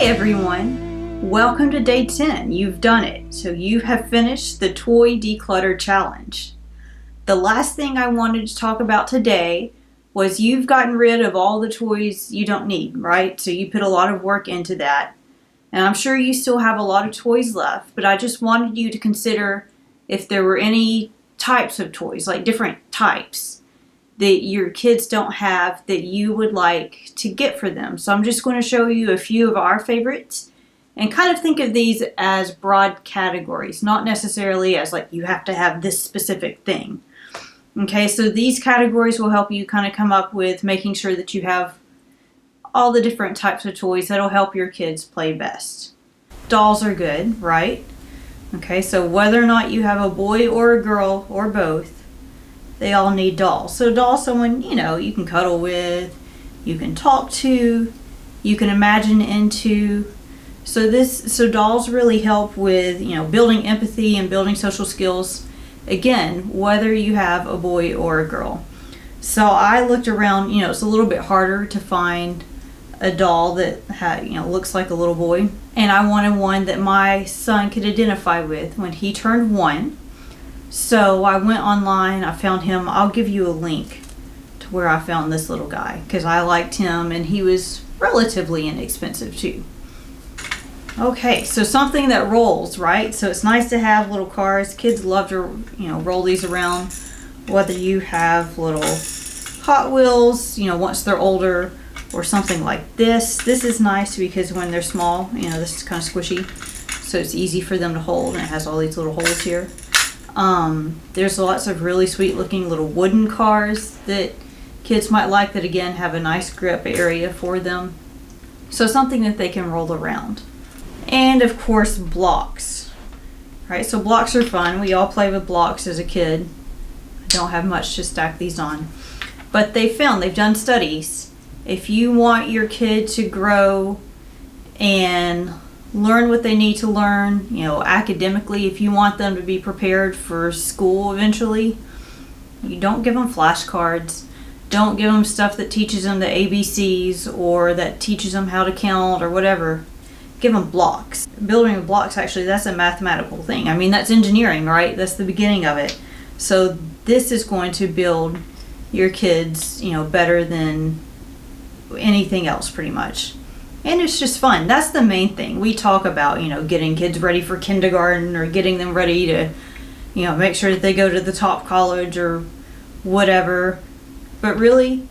everyone, welcome to day 10. You've done it. So you have finished the toy declutter challenge. The last thing I wanted to talk about today was you've gotten rid of all the toys you don't need, right? So you put a lot of work into that. And I'm sure you still have a lot of toys left, but I just wanted you to consider if there were any types of toys, like different types that your kids don't have that you would like to get for them. So I'm just going to show you a few of our favorites and kind of think of these as broad categories, not necessarily as like you have to have this specific thing. Okay, so these categories will help you kind of come up with making sure that you have all the different types of toys that'll help your kids play best. Dolls are good, right? Okay, so whether or not you have a boy or a girl or both, they all need dolls. So dolls, someone, you can cuddle with, you can talk to, you can imagine into. So dolls really help with, building empathy and building social skills. Again, whether you have a boy or a girl. So I looked around, it's a little bit harder to find a doll that looks like a little boy. And I wanted one that my son could identify with when he turned 1. So I went online, I found him. I'll give you a link to where I found this little guy because I liked him and he was relatively inexpensive too. Okay, so something that rolls, right? So it's nice to have little cars. Kids love to, roll these around. Whether you have little Hot Wheels, once they're older, or something like this. This is nice because when they're small, this is kind of squishy, so it's easy for them to hold, and it has all these little holes here. There's lots of really sweet looking little wooden cars that kids might like that again have a nice grip area for them. So something that they can roll around. And of course blocks. Right, so blocks are fun. We all play with blocks as a kid. I don't have much to stack these on. But they've done studies. If you want your kid to grow and learn what they need to learn, academically, if you want them to be prepared for school eventually, you don't give them flashcards. Don't give them stuff that teaches them the ABCs or that teaches them how to count or whatever. Give them blocks. Building with blocks, actually, that's a mathematical thing. I mean, that's engineering, right? That's the beginning of it. So this is going to build your kids, better than anything else pretty much. And it's just fun. That's the main thing. We talk about, getting kids ready for kindergarten or getting them ready to, make sure that they go to the top college or whatever. But really,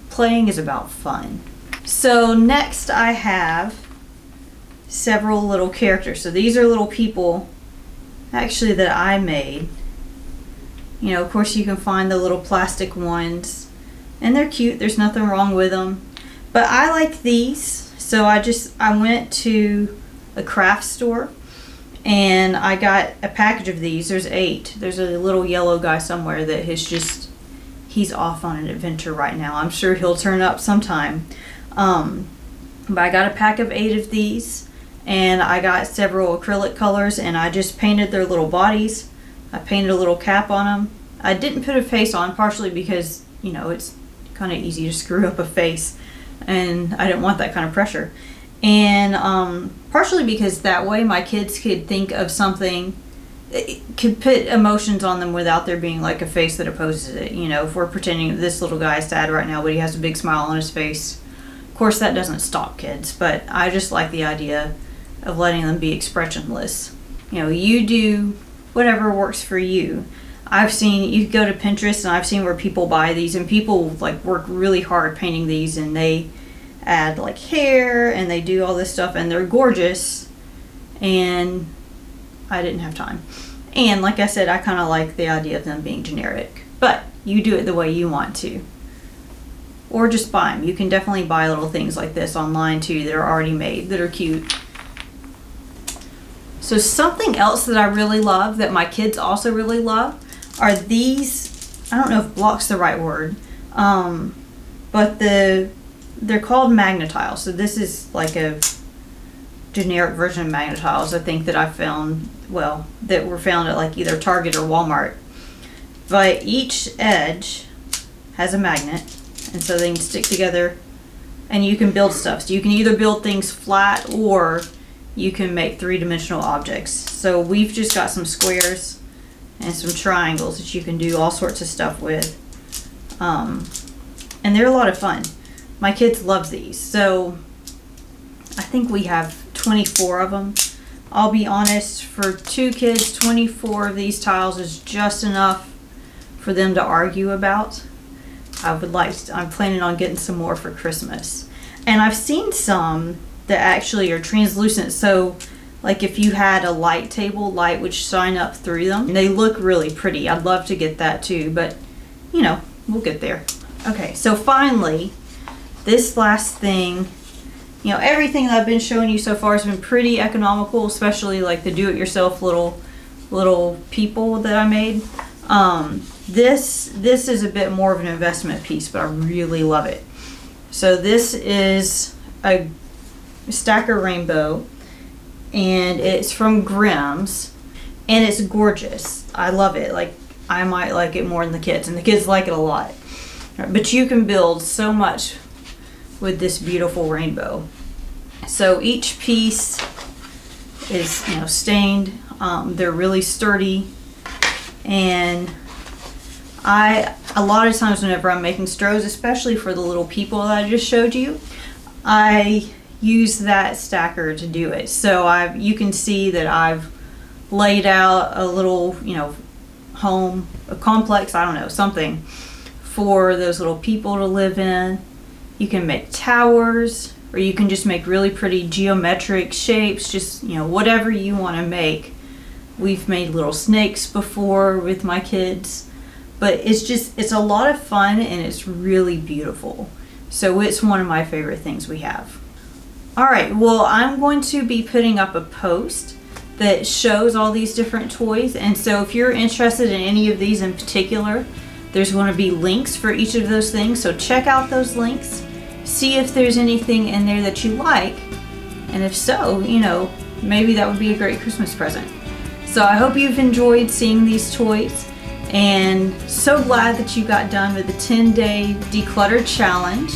playing is about fun. So next I have several little characters. So these are little people actually that I made. Of course you can find the little plastic ones and they're cute. There's nothing wrong with them. But I like these. So I went to a craft store and I got a package of these. There's 8. There's a little yellow guy somewhere that he's off on an adventure right now. I'm sure he'll turn up sometime. But I got a pack of 8 of these and I got several acrylic colors and I just painted their little bodies. I painted a little cap on them. I didn't put a face on, partially because, it's kind of easy to screw up a face. And I didn't want that kind of pressure. And partially because that way my kids could think of something, could put emotions on them without there being like a face that opposes it. If we're pretending this little guy is sad right now but he has a big smile on his face, of course that doesn't stop kids, but I just like the idea of letting them be expressionless. You do whatever works for you. You go to Pinterest and I've seen where people buy these and people work really hard painting these and they add hair and they do all this stuff and they're gorgeous, and I didn't have time. And like I said, I kind of like the idea of them being generic, but you do it the way you want to. Or just buy them. You can definitely buy little things like this online too that are already made that are cute. So something else that I really love that my kids also really love are these. I don't know if block's the right word, but they're called magnetiles. So this is like a generic version of magnetiles, I think, that I found, that were found at either Target or Walmart. But each edge has a magnet, and so they can stick together and you can build stuff. So you can either build things flat or you can make three-dimensional objects. So we've just got some squares and some triangles that you can do all sorts of stuff with. And they're a lot of fun. My kids love these. So I think we have 24 of them. I'll be honest, for 2 kids, 24 of these tiles is just enough for them to argue about. I'm planning on getting some more for Christmas. And I've seen some that actually are translucent. So like if you had a light table, light would shine up through them. And they look really pretty. I'd love to get that too, but you know, we'll get there. Okay, so finally, this last thing, you know, everything that I've been showing you so far has been pretty economical, especially like the do-it-yourself little people that I made. This is a bit more of an investment piece, but I really love it. So this is a stacker rainbow, and it's from Grimm's, and it's gorgeous. I love it. Like, I might like it more than the kids, and the kids like it a lot. But you can build so much with this beautiful rainbow. So each piece is, you know, stained. They're really sturdy, and a lot of times whenever I'm making straws, especially for the little people that I just showed you, I use that stacker to do it. So you can see that I've laid out a little, you know, home, a complex, I don't know, something for those little people to live in. You can make towers, or you can just make really pretty geometric shapes, just, you know, whatever you want to make. We've made little snakes before with my kids, but it's a lot of fun, and it's really beautiful. So it's one of my favorite things we have. All right, well, I'm going to be putting up a post that shows all these different toys, and so if you're interested in any of these in particular, there's going to be links for each of those things. So check out those links, see if there's anything in there that you like, and if so, you know, maybe that would be a great Christmas present. So I hope you've enjoyed seeing these toys, and so glad that you got done with the 10-day declutter challenge.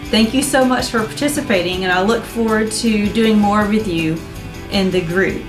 Thank you so much for participating, and I look forward to doing more with you in the group.